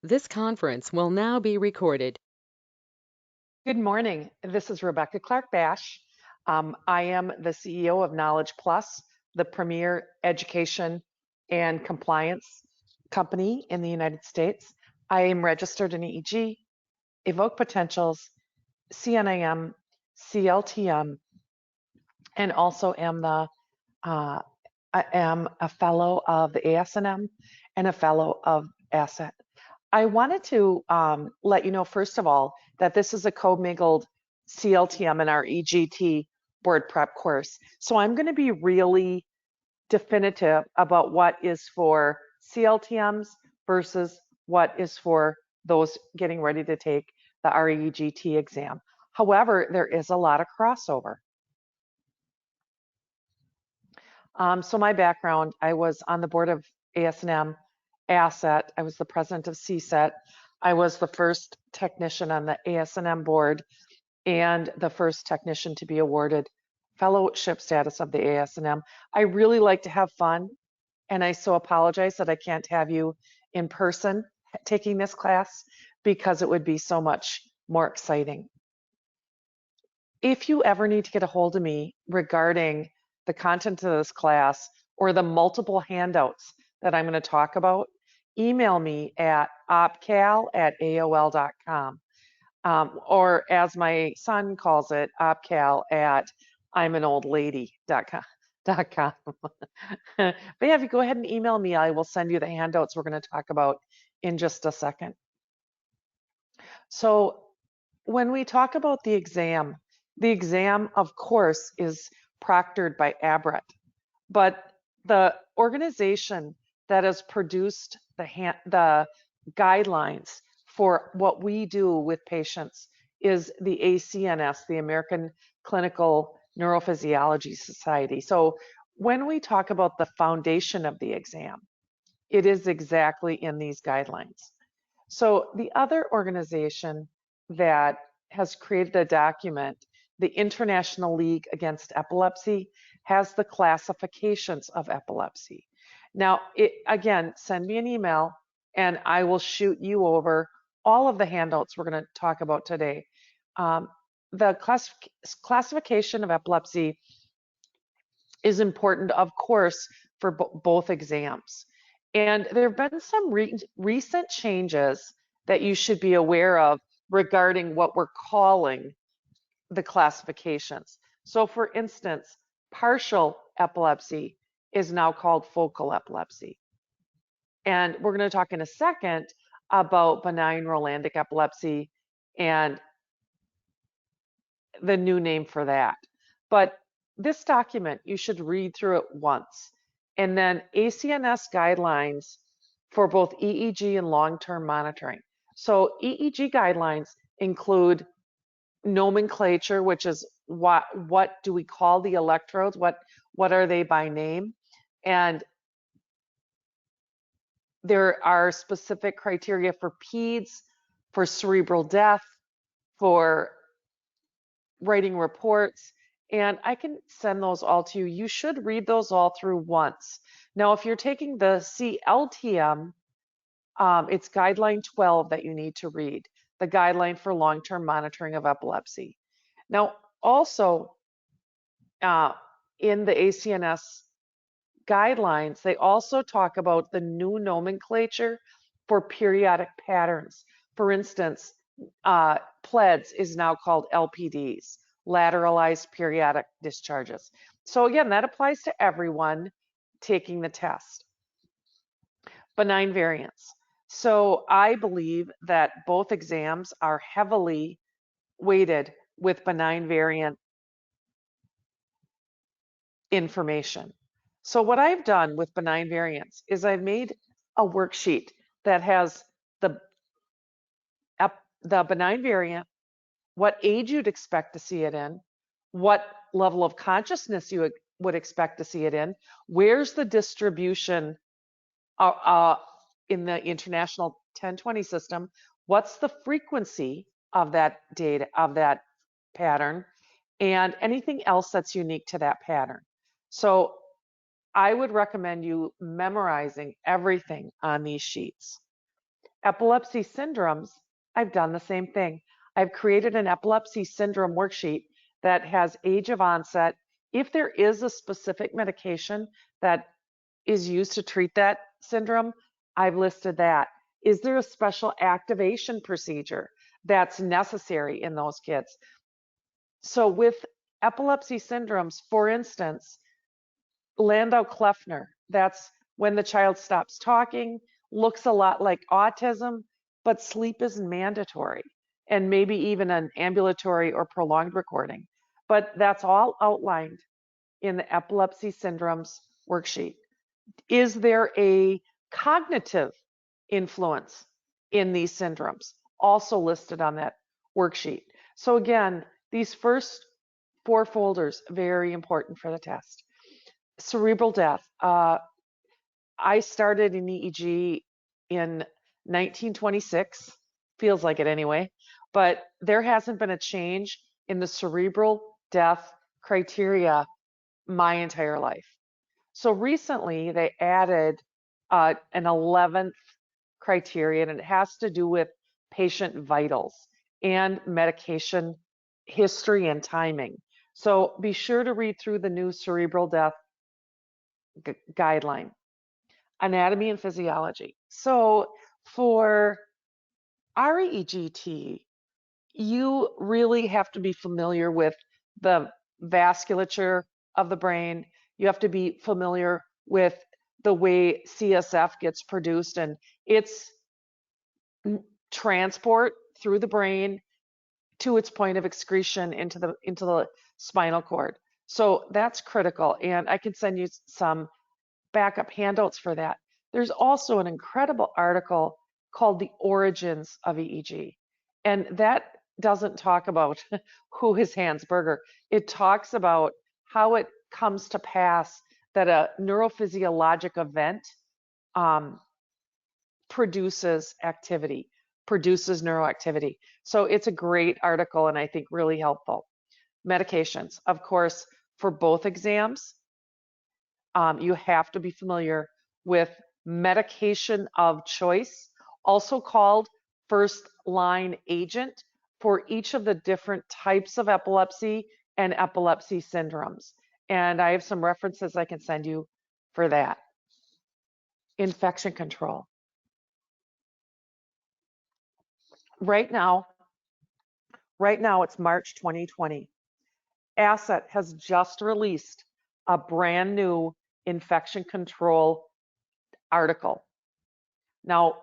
This conference will now be recorded. Good morning. This is Rebecca Clark-Bash. I am the CEO of Knowledge Plus, the premier education and compliance company in the United States. I am registered in EEG, Evoke Potentials, CNAM, CLTM, and also I am a fellow of the ASNM and a fellow of ASSET. I wanted to let you know, first of all, that this is a commingled CLTM and our EGT board prep course. So I'm going to be really definitive about what is for CLTMs versus what is for those getting ready to take the REGT exam. However, there is a lot of crossover. So my background, I was on the board of ASNM, ASSET. I was the president of CSET. I was the first technician on the ASNM board and the first technician to be awarded fellowship status of the ASNM. I really like to have fun, and I so apologize that I can't have you in person taking this class because it would be so much more exciting. If you ever need to get a hold of me regarding the content of this class or the multiple handouts that I'm going to talk about, email me at opcal@aol.com. Or as my son calls it, opcal@I'mAnOldLady.com. But yeah, if you go ahead and email me, I will send you the handouts we're going to talk about in just a second. So when we talk about the exam, of course, is proctored by ABRET, but the organization that has produced the guidelines for what we do with patients is the ACNS, the American Clinical Neurophysiology Society. So when we talk about the foundation of the exam, it is exactly in these guidelines. So the other organization that has created a document, the International League Against Epilepsy, has the classifications of epilepsy. Now, again, send me an email and I will shoot you over all of the handouts we're going to talk about today. The classification of epilepsy is important, of course, for both exams. And there have been some recent changes that you should be aware of regarding what we're calling the classifications. So for instance, partial epilepsy is now called focal epilepsy. And we're going to talk in a second about benign Rolandic epilepsy and the new name for that. But this document, you should read through it once. And then ACNS guidelines for both EEG and long-term monitoring. So EEG guidelines include nomenclature, which is what do we call the electrodes? What are they by name? And there are specific criteria for PEDS, for cerebral death, for writing reports, and I can send those all to you. You should read those all through once. Now, if you're taking the CLTM, it's guideline 12 that you need to read, the guideline for long-term monitoring of epilepsy. Now, also in the ACNS guidelines, they also talk about the new nomenclature for periodic patterns. For instance, PLEDS is now called LPDs, lateralized periodic discharges. So again, that applies to everyone taking the test. Benign variants. So I believe that both exams are heavily weighted with benign variant information. So what I've done with benign variants is I've made a worksheet that has the benign variant, what age you'd expect to see it in, what level of consciousness you would expect to see it in, where's the distribution in the International 1020 system, what's the frequency of that data, of that pattern, and anything else that's unique to that pattern. So I would recommend you memorizing everything on these sheets. Epilepsy syndromes, I've done the same thing. I've created an epilepsy syndrome worksheet that has age of onset. If there is a specific medication that is used to treat that syndrome, I've listed that. Is there a special activation procedure that's necessary in those kids? So with epilepsy syndromes, for instance, Landau-Kleffner, that's when the child stops talking, looks a lot like autism, but sleep is mandatory, and maybe even an ambulatory or prolonged recording. But that's all outlined in the epilepsy syndromes worksheet. Is there a cognitive influence in these syndromes? Also listed on that worksheet. So again, these first 4 folders, very important for the test. Cerebral death. I started in EEG in 1926, feels like it anyway, but there hasn't been a change in the cerebral death criteria my entire life. So recently they added an 11th criterion, and it has to do with patient vitals and medication history and timing. So be sure to read through the new cerebral death guideline. Anatomy and physiology. So for REEGT, you really have to be familiar with the vasculature of the brain. You have to be familiar with the way CSF gets produced and its transport through the brain to its point of excretion into the spinal cord. So that's critical, and I can send you some backup handouts for that. There's also an incredible article called The Origins of EEG. And that doesn't talk about who is Hans Berger. It talks about how it comes to pass that a neurophysiologic event produces activity, produces neuroactivity. So it's a great article and I think really helpful. Medications, of course, for both exams, you have to be familiar with medication of choice, also called first line agent for each of the different types of epilepsy and epilepsy syndromes. And I have some references I can send you for that. Infection control. Right now it's March 2020. Asset has just released a brand new infection control article. Now,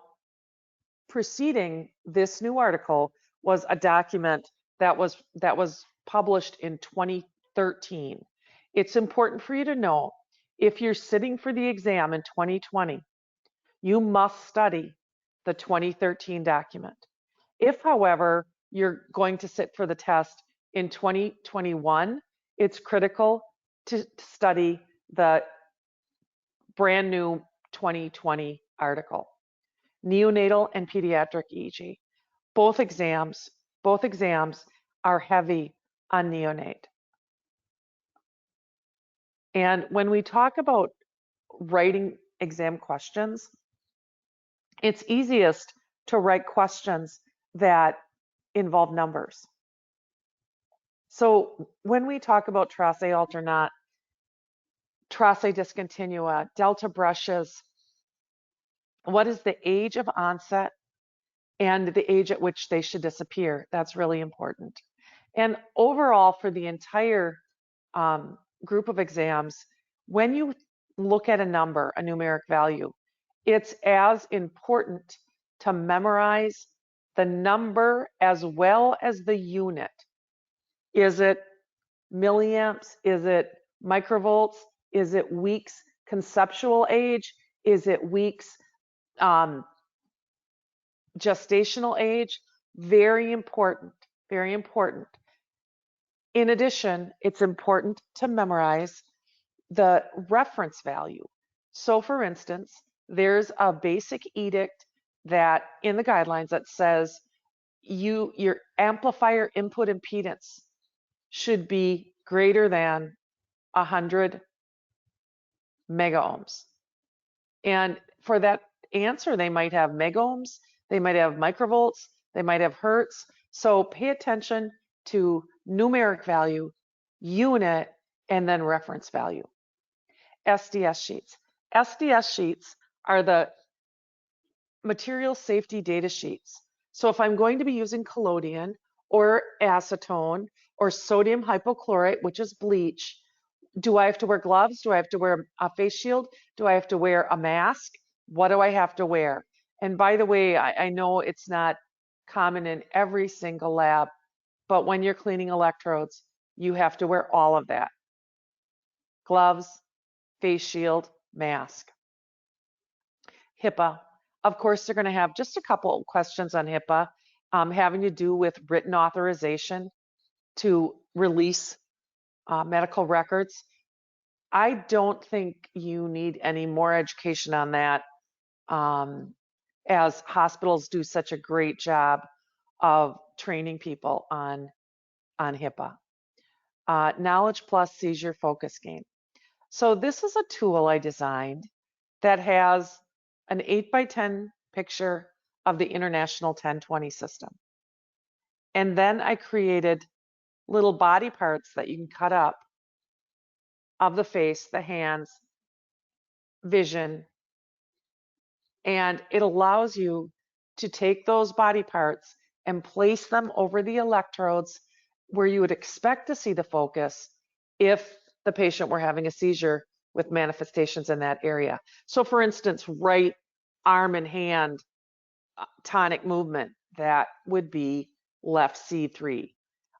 preceding this new article was a document that was published in 2013. It's important for you to know, if you're sitting for the exam in 2020, you must study the 2013 document. If, however, you're going to sit for the test in 2021, it's critical to study the brand new 2020 article. Neonatal and pediatric EEG. Both exams are heavy on neonate. And when we talk about writing exam questions, it's easiest to write questions that involve numbers. So when we talk about trace alternate, trace discontinua, delta brushes, what is the age of onset and the age at which they should disappear? That's really important. And overall, for the entire group of exams, when you look at a number, a numeric value, it's as important to memorize the number as well as the unit. Is it milliamps? Is it microvolts? Is it weeks conceptual age? Is it weeks gestational age? Very important, very important. In addition, it's important to memorize the reference value. So for instance, there's a basic edict that in the guidelines that says your amplifier input impedance should be greater than 100 megaohms. And for that answer, they might have megohms, they might have microvolts, they might have hertz. So pay attention to numeric value, unit, and then reference value. SDS sheets. SDS sheets are the material safety data sheets. So if I'm going to be using collodion or acetone or sodium hypochlorite, which is bleach, do I have to wear gloves? Do I have to wear a face shield? Do I have to wear a mask? What do I have to wear? And by the way, I know it's not common in every single lab, but when you're cleaning electrodes, you have to wear all of that. Gloves, face shield, mask. HIPAA. Of course, they're going to have just a couple questions on HIPAA having to do with written authorization to release medical records. I don't think you need any more education on that, as hospitals do such a great job of training people on HIPAA. Knowledge Plus Seizure Focus Game. So this is a tool I designed that has an 8x10 picture of the International 1020 system. And then I created little body parts that you can cut up of the face, the hands, vision, and it allows you to take those body parts and place them over the electrodes where you would expect to see the focus if the patient were having a seizure with manifestations in that area. So for instance, right arm and hand tonic movement, that would be left C3.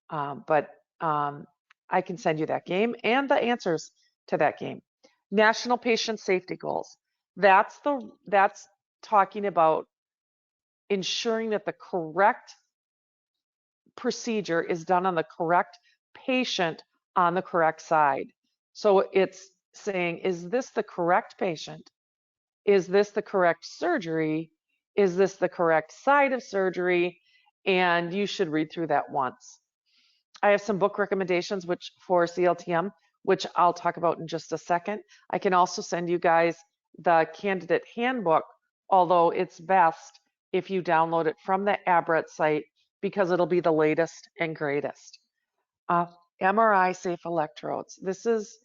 But I can send you that game and the answers to that game. National Patient Safety Goals. That's talking about ensuring that the correct procedure is done on the correct patient on the correct side. So it's saying, is this the correct patient? Is this the correct surgery? Is this the correct side of surgery? And you should read through that once. I have some book recommendations for CLTM, which I'll talk about in just a second. I can also send you guys the candidate handbook, although it's best if you download it from the ABRET site because it'll be the latest and greatest. MRI safe electrodes. This is,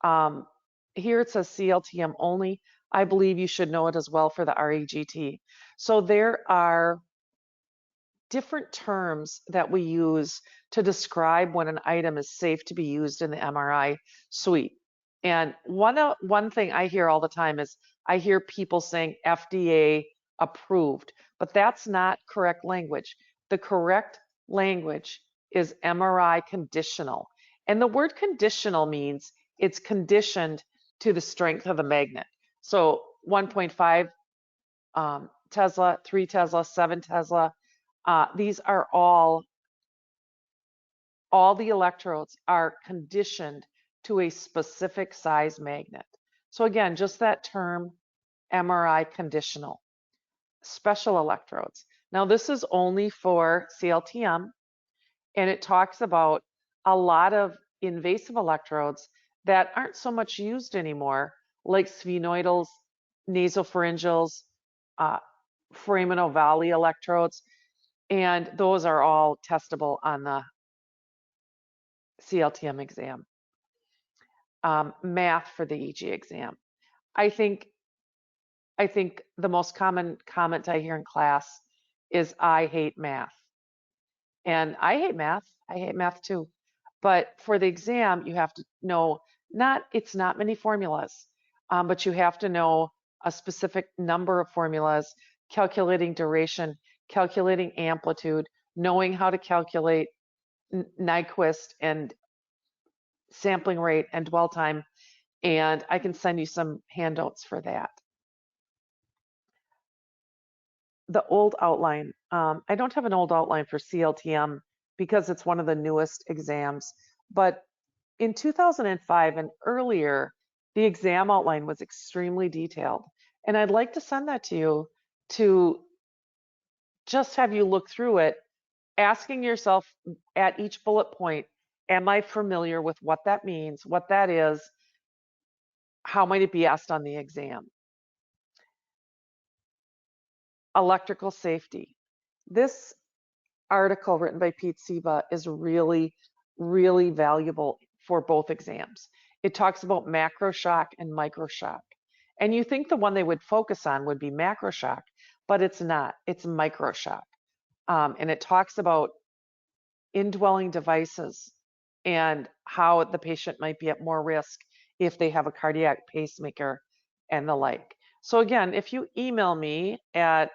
here it says CLTM only. I believe you should know it as well for the REGT. So there are different terms that we use to describe when an item is safe to be used in the MRI suite. And one thing I hear all the time is I hear people saying FDA approved, but that's not correct language. The correct language is MRI conditional. And the word conditional means it's conditioned to the strength of the magnet. So 1.5 Tesla, 3 Tesla, 7 Tesla, these are all the electrodes are conditioned to a specific size magnet. So again, just that term, MRI conditional. Special electrodes. Now this is only for CLTM, and it talks about a lot of invasive electrodes that aren't so much used anymore, like sphenoidals, nasopharyngals, foramen ovale electrodes, and those are all testable on the CLTM exam. Math for the EEG exam. I think the most common comment I hear in class is I hate math. And I hate math too. But for the exam, you have to know, it's not many formulas, but you have to know a specific number of formulas, calculating duration, calculating amplitude, knowing how to calculate Nyquist and sampling rate and dwell time. And I can send you some handouts for that. The old outline. I don't have an old outline for CLTM because it's one of the newest exams. But in 2005 and earlier, the exam outline was extremely detailed. And I'd like to send that to you to just have you look through it, asking yourself at each bullet point, am I familiar with what that means, what that is? How might it be asked on the exam? electrical safety. This article written by Pete Seba is really, really valuable for both exams. It talks about macro shock and micro shock. And you think the one they would focus on would be macro shock, but it's not. It's micro shock. And it talks about indwelling devices and how the patient might be at more risk if they have a cardiac pacemaker and the like. So again, if you email me at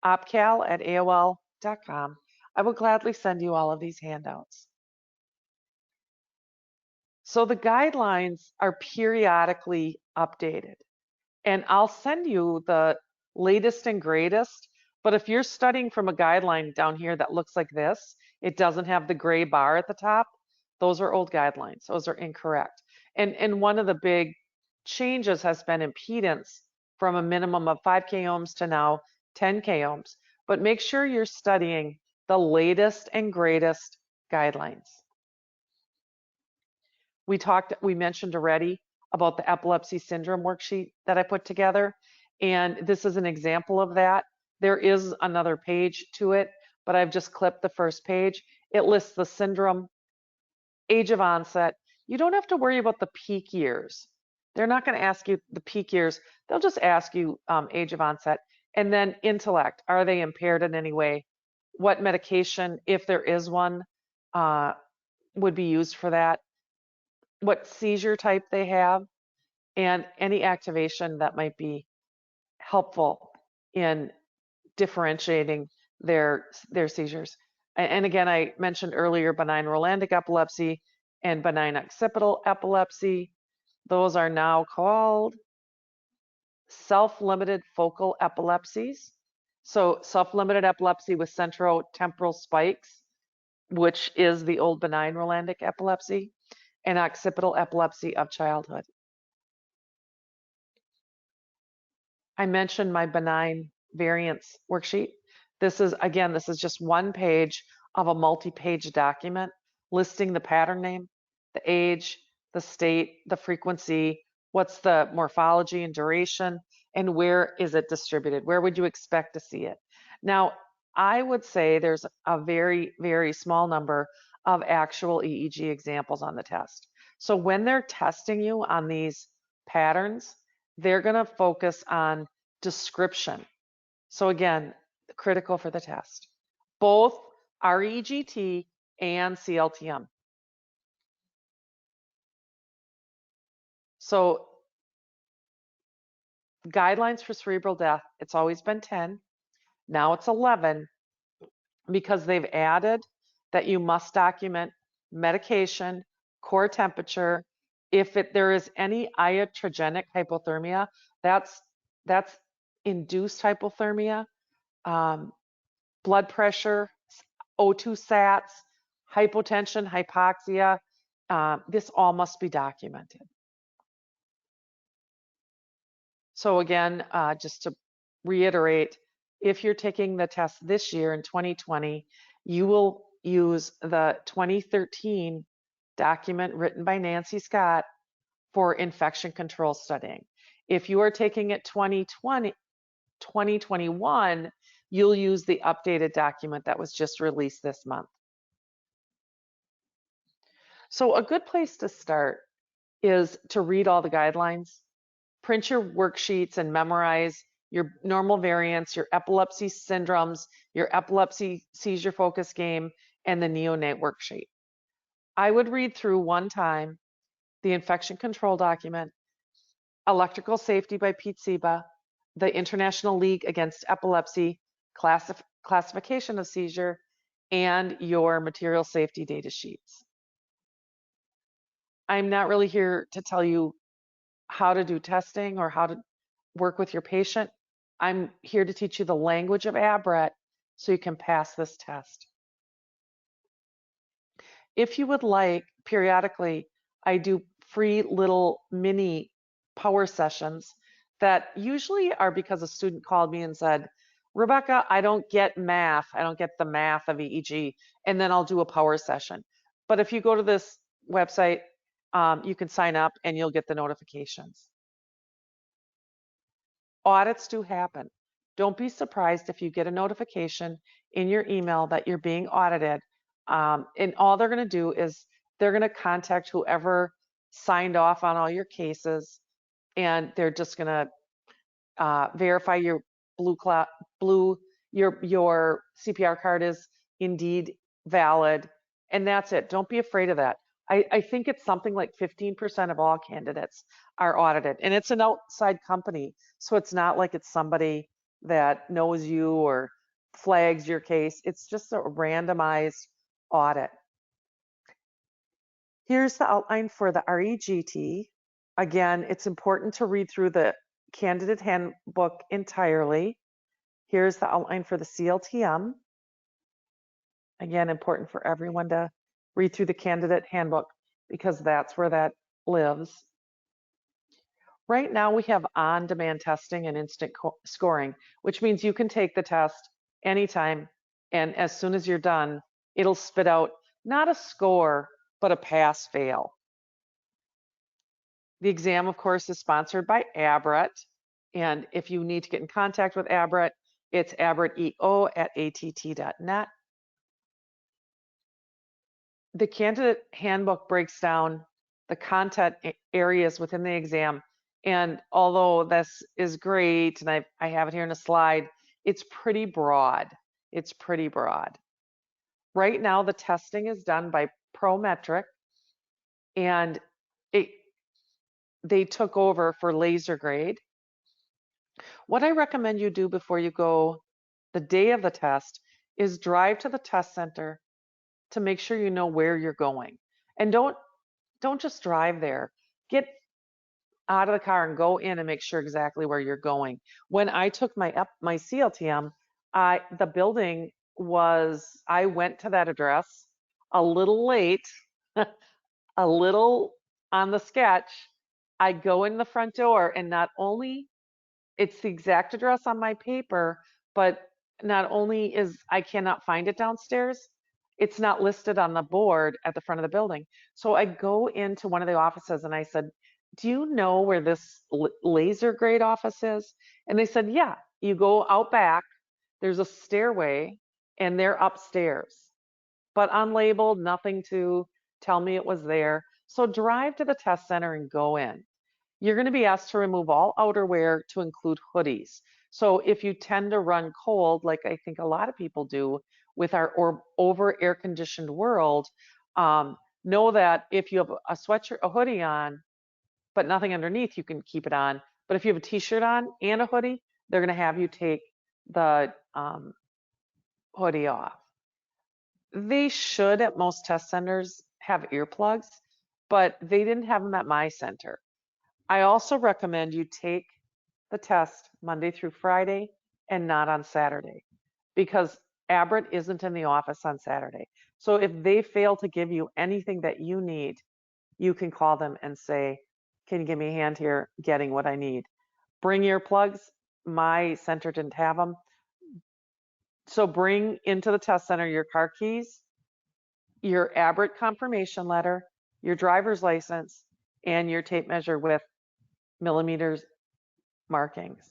opcal@aol.com, I will gladly send you all of these handouts. So the guidelines are periodically updated, and I'll send you the latest and greatest. But if you're studying from a guideline down here that looks like this, it doesn't have the gray bar at the top, those are old guidelines. Those are incorrect. And one of the big changes has been impedance from a minimum of 5K ohms to now 10K ohms. But make sure you're studying the latest and greatest guidelines. We mentioned already about the epilepsy syndrome worksheet that I put together, and this is an example of that. There is another page to it, but I've just clipped the first page. It lists the syndrome, age of onset. You don't have to worry about the peak years. They're not going to ask you the peak years. They'll just ask you age of onset. And then intellect. Are they impaired in any way? What medication, if there is one, would be used for that? What seizure type they have, and any activation that might be helpful in differentiating their seizures. And again, I mentioned earlier benign Rolandic epilepsy and benign occipital epilepsy. Those are now called self-limited focal epilepsies. So self-limited epilepsy with centrotemporal spikes, which is the old benign Rolandic epilepsy, and occipital epilepsy of childhood. I mentioned my benign variants worksheet. This is just one page of a multi-page document listing the pattern name, the age, the state, the frequency, what's the morphology and duration, and where is it distributed? Where would you expect to see it? Now, I would say there's a very, very small number of actual EEG examples on the test. So when they're testing you on these patterns, they're going to focus on description. So again, critical for the test. Both REGT and CLTM. So guidelines for cerebral death, it's always been 10. Now it's 11 because they've added that you must document medication, core temperature. If there is any iatrogenic hypothermia, that's induced hypothermia, blood pressure, O2 sats, hypotension, hypoxia. This all must be documented. So again, just to reiterate, if you're taking the test this year in 2020, you will use the 2013 document written by Nancy Scott for infection control studying. If you are taking it 2021, you'll use the updated document that was just released this month. So a good place to start is to read all the guidelines, print your worksheets and memorize your normal variants, your epilepsy syndromes, your epilepsy seizure focus game, and the neonate worksheet. I would read through one time the infection control document, electrical safety by Pete Seba, the International League Against Epilepsy classification of seizure, and your material safety data sheets. I'm not really here to tell you how to do testing or how to work with your patient. I'm here to teach you the language of ABRET so you can pass this test. If you would like, periodically, I do free little mini power sessions that usually are because a student called me and said, Rebecca, I don't get math. I don't get the math of EEG. And then I'll do a power session. But if you go to this website, you can sign up and you'll get the notifications. Audits do happen. Don't be surprised if you get a notification in your email that you're being audited. And all they're going to do is they're going to contact whoever signed off on all your cases, and they're just going to verify your your CPR card is indeed valid, and that's it. Don't be afraid of that. I think it's something like 15% of all candidates are audited, and it's an outside company, so it's not like it's somebody that knows you or flags your case. It's just a randomized audit. Here's the outline for the REGT. Again, it's important to read through the candidate handbook entirely. Here's the outline for the CLTM. Again, important for everyone to read through the candidate handbook because that's where that lives. Right now we have on-demand testing and instant scoring, which means you can take the test anytime, and as soon as you're done, it'll spit out not a score, but a pass-fail. The exam, of course, is sponsored by ABRET, and if you need to get in contact with ABRET, it's abreteo@att.net. The candidate handbook breaks down the content areas within the exam, and although this is great, and I have it here in a slide, it's pretty broad. It's pretty broad. Right now, the testing is done by Prometric, and they took over for laser grade. What I recommend you do before you go the day of the test is drive to the test center to make sure you know where you're going. And don't just drive there. Get out of the car and go in and make sure exactly where you're going. When I took my CLTM, the building was, I went to that address a little late, a little on the sketch. I go in the front door, and not only it's the exact address on my paper, but not only is I cannot find it downstairs, it's not listed on the board at the front of the building. So I go into one of the offices and I said, do you know where this laser grade office is? And they said, yeah, you go out back, there's a stairway, and they're upstairs, but unlabeled, nothing to tell me it was there. So drive to the test center and go in. You're going to be asked to remove all outerwear to include hoodies. So if you tend to run cold, like I think a lot of people do with our over air conditioned world, know that if you have a sweatshirt, a hoodie on, but nothing underneath, you can keep it on. But if you have a t-shirt on and a hoodie, they're going to have you take the hoodie off. They should at most test centers have earplugs, but they didn't have them at my center. I also recommend you take the test Monday through Friday and not on Saturday, because ABRET isn't in the office on Saturday. So if they fail to give you anything that you need, you can call them and say, can you give me a hand here getting what I need? Bring earplugs. My center didn't have them. So bring into the test center your car keys, your ABRET confirmation letter, your driver's license, and your tape measure with millimeters markings.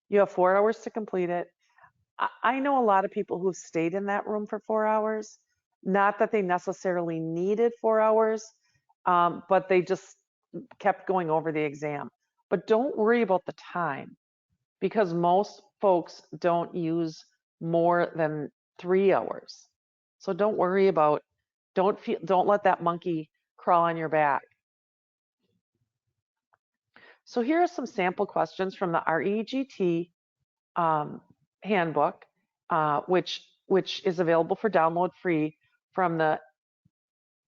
You have 4 hours to complete it. I know a lot of people who've stayed in that room for 4 hours, not that they necessarily needed 4 hours, but they just kept going over the exam. But don't worry about the time, because most folks don't use more than 3 hours. So don't worry about, don't let that monkey crawl on your back. So here are some sample questions from the REGT handbook, which is available for download free from the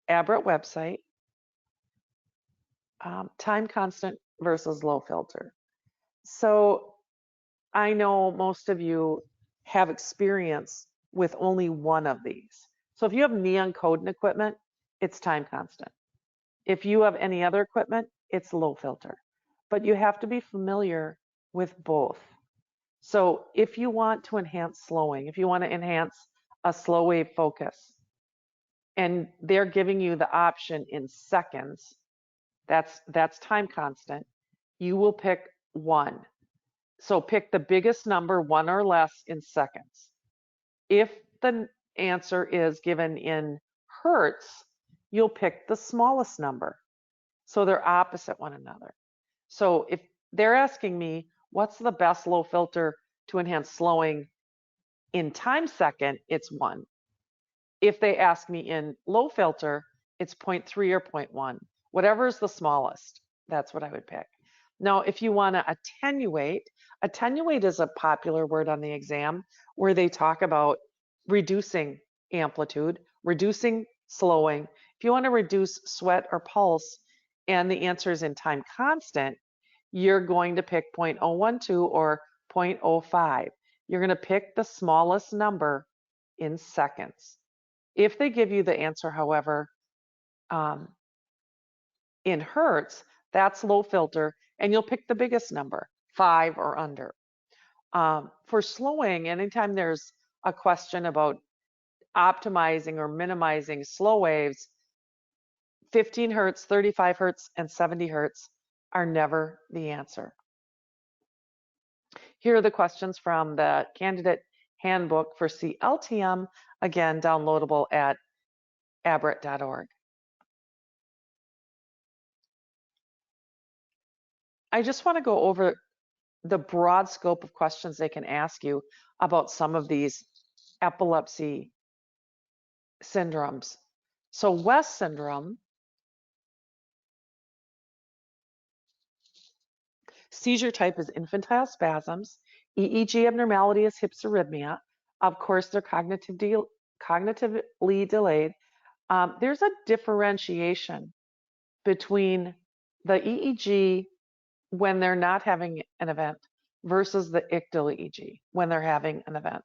ABRET website. Time constant versus low filter. So I know most of you have experience with only one of these. So if you have neon coding equipment, it's time constant. If you have any other equipment, it's low filter. But you have to be familiar with both. So if you want to enhance slowing, if you want to enhance a slow wave focus, and they're giving you the option in seconds, that's time constant, you will pick one. So pick the biggest number, 1 or less, in seconds. If the answer is given in hertz, you'll pick the smallest number. So they're opposite one another. So if they're asking me, what's the best low filter to enhance slowing in time second, it's 1. If they ask me in low filter, it's 0.3 or 0.1. Whatever is the smallest, that's what I would pick. Now, if you want to attenuate is a popular word on the exam where they talk about reducing amplitude, reducing slowing. If you want to reduce sweat or pulse and the answer is in time constant, you're going to pick 0.012 or 0.05. You're going to pick the smallest number in seconds. If they give you the answer, however, in hertz, that's low filter, and you'll pick the biggest number, 5 or under. For slowing, anytime there's a question about optimizing or minimizing slow waves, 15 hertz, 35 hertz, and 70 hertz are never the answer. Here are the questions from the candidate handbook for CLTM, again, downloadable at abret.org. I just want to go over the broad scope of questions they can ask you about some of these epilepsy syndromes. So West syndrome, seizure type is infantile spasms, EEG abnormality is hypsarrhythmia. Of course, they're cognitively delayed. There's a differentiation between the EEG when they're not having an event versus the ictal EEG when they're having an event.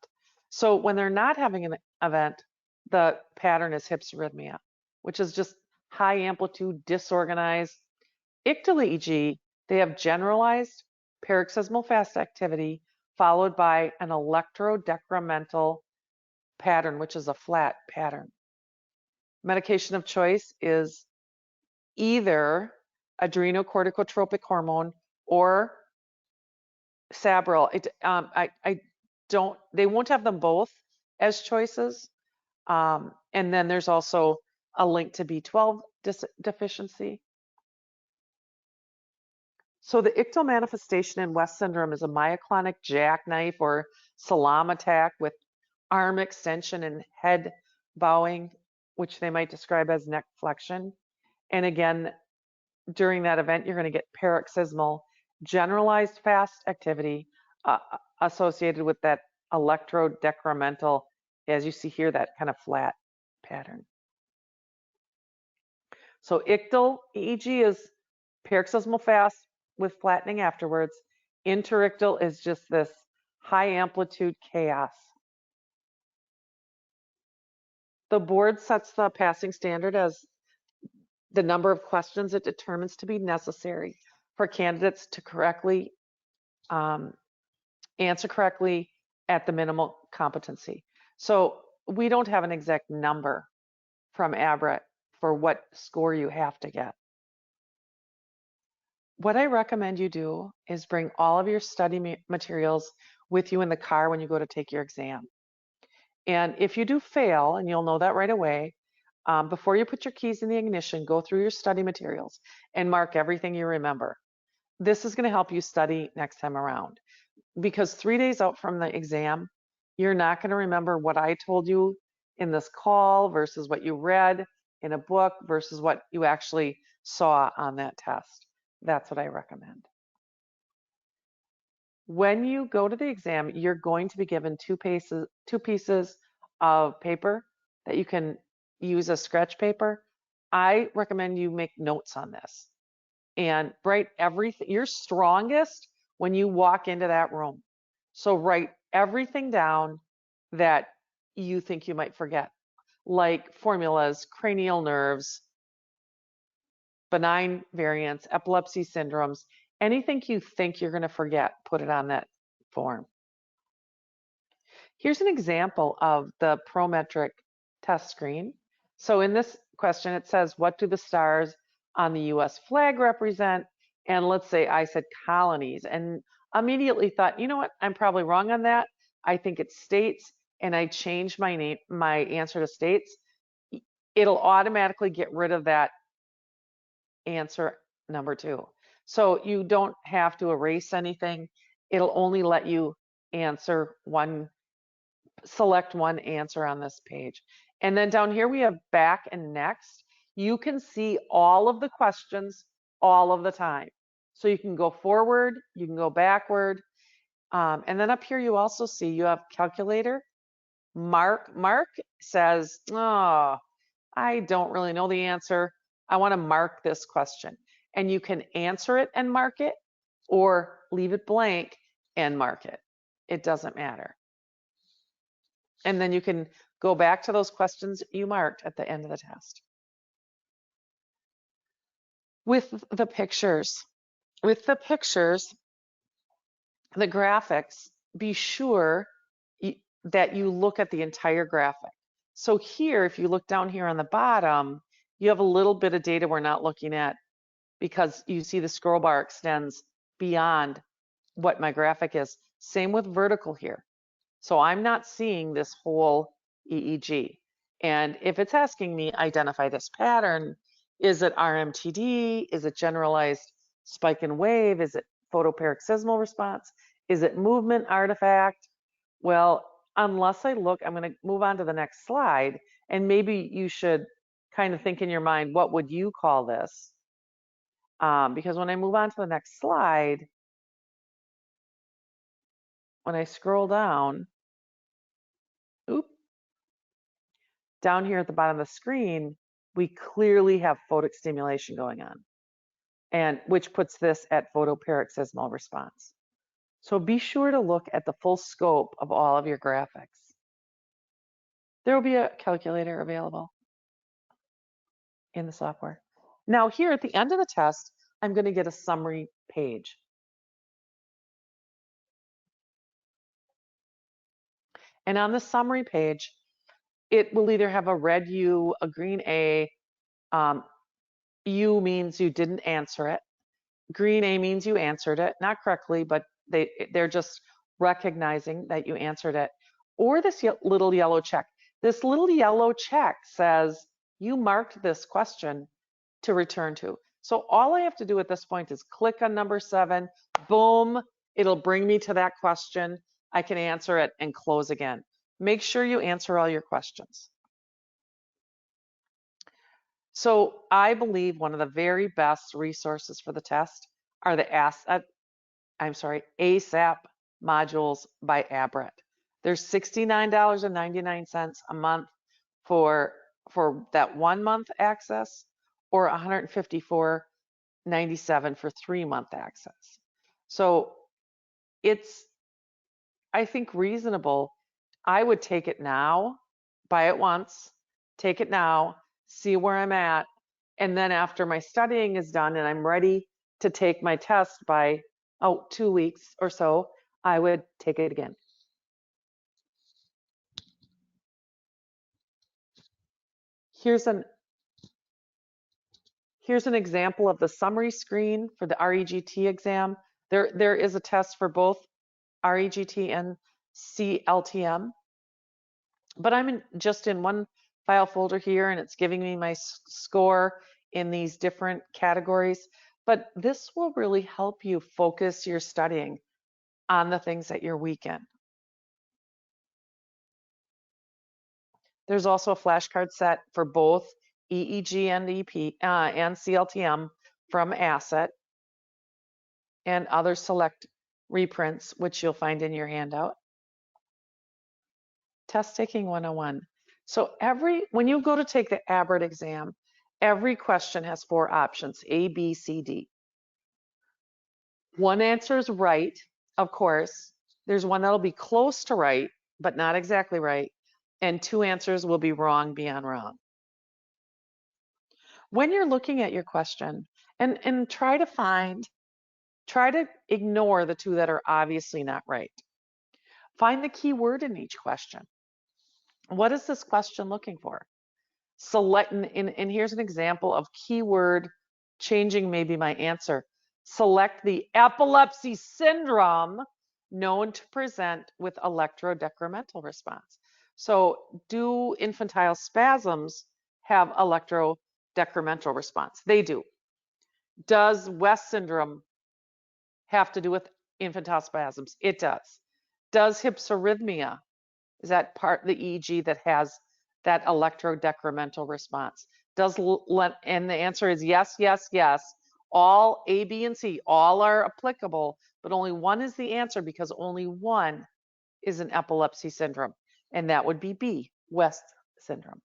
So when they're not having an event, the pattern is hypsarrhythmia, which is just high amplitude, disorganized. Ictal EEG, they have generalized paroxysmal fast activity followed by an electrodecremental pattern, which is a flat pattern. Medication of choice is either adrenocorticotropic hormone or Sabril. They won't have them both as choices. And then there's also a link to B12 deficiency. So the ictal manifestation in West syndrome is a myoclonic jackknife or salam attack with arm extension and head bowing, which they might describe as neck flexion. And again, during that event, you're going to get paroxysmal generalized fast activity associated with that electrodecremental, as you see here, that kind of flat pattern. So ictal EEG is paroxysmal fast with flattening afterwards. Interictal is just this high amplitude chaos. The board sets the passing standard as the number of questions it determines to be necessary for candidates to correctly answer correctly at the minimal competency. So we don't have an exact number from ABRET for what score you have to get. What I recommend you do is bring all of your study materials with you in the car when you go to take your exam. And if you do fail, and you'll know that right away, before you put your keys in the ignition, go through your study materials and mark everything you remember. This is going to help you study next time around. Because 3 days out from the exam, you're not going to remember what I told you in this call versus what you read in a book versus what you actually saw on that test. That's what I recommend. When you go to the exam, you're going to be given two pieces of paper that you can use as scratch paper. I recommend you make notes on this and write everything. You're strongest when you walk into that room. So write everything down that you think you might forget, like formulas, cranial nerves, benign variants, epilepsy syndromes, anything you think you're going to forget, put it on that form. Here's an example of the Prometric test screen. So in this question, it says, what do the stars on the US flag represent? And let's say I said colonies. And immediately thought, you know what, I'm probably wrong on that. I think it's states, and I changed my answer to states, it'll automatically get rid of that answer number 2. So you don't have to erase anything. It'll only let you select one answer on this page. And then down here we have back and next. You can see all of the questions all of the time. So you can go forward, you can go backward. And then up here you also see you have calculator. Mark says, oh, I don't really know the answer. I want to mark this question. And you can answer it and mark it, or leave it blank and mark it. It doesn't matter. And then you can go back to those questions you marked at the end of the test. With the pictures, the graphics, be sure that you look at the entire graphic. So here, if you look down here on the bottom, you have a little bit of data we're not looking at because you see the scroll bar extends beyond what my graphic is. Same with vertical here. So I'm not seeing this whole EEG. And if it's asking me, identify this pattern, is it RMTD? Is it generalized spike and wave? Is it photoparoxysmal response? Is it movement artifact? Well, unless I look, I'm going to move on to the next slide. And maybe you should kind of think in your mind, what would you call this? Because when I move on to the next slide, when I scroll down, down here at the bottom of the screen, we clearly have photic stimulation going on, and which puts this at photoparoxysmal response. So be sure to look at the full scope of all of your graphics. There will be a calculator available in the software. Now here at the end of the test, I'm going to get a summary page. And on the summary page, it will either have a red U, a green A. U means you didn't answer it. Green A means you answered it, not correctly, but they're just recognizing that you answered it. Or this little yellow check. This little yellow check says you marked this question to return to. So all I have to do at this point is click on number 7, boom, it'll bring me to that question. I can answer it and close again. Make sure you answer all your questions. So I believe one of the very best resources for the test are the ASAP modules by ABRET. They're $69.99 a month for that 1 month access, or $154.97 for 3-month access. So it's, I think, reasonable. I would take it now, buy it once, take it now, see where I'm at, and then after my studying is done and I'm ready to take my test by 2 weeks or so, I would take it again. Here's an example of the summary screen for the REGT exam. There is a test for both REGT and CLTM, but I'm just in one file folder here, and it's giving me my score in these different categories. But this will really help you focus your studying on the things that you're weak in. There's also a flashcard set for both EEG and and CLTM from Asset, and other select reprints, which you'll find in your handout. Test taking 101. So when you go to take the ABRET exam, every question has 4 options, A, B, C, D. One answer is right, of course. There's one that'll be close to right, but not exactly right. And 2 answers will be wrong beyond wrong. When you're looking at your question, and try to ignore the 2 that are obviously not right. Find the key word in each question. What is this question looking for? Select, and here's an example of keyword changing maybe my answer. Select the epilepsy syndrome known to present with electrodecremental response. So do infantile spasms have electrodecremental response? They do. Does West syndrome have to do with infantile spasms? It does. Does hypsarrhythmia, is that part the EEG that has that electrodecremental response? And the answer is yes, yes, yes. All A, B, and C, all are applicable, but only one is the answer because only one is an epilepsy syndrome, and that would be B, West syndrome.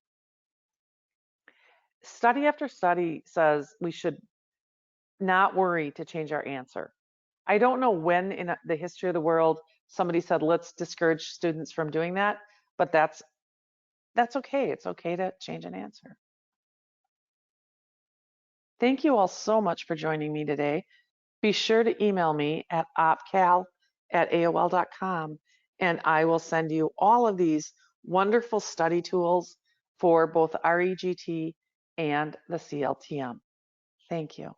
Study after study says we should not worry to change our answer. I don't know when in the history of the world somebody said, let's discourage students from doing that, but that's okay. It's okay to change an answer. Thank you all so much for joining me today. Be sure to email me at opcal@aol.com, and I will send you all of these wonderful study tools for both REGT and the CLTM. Thank you.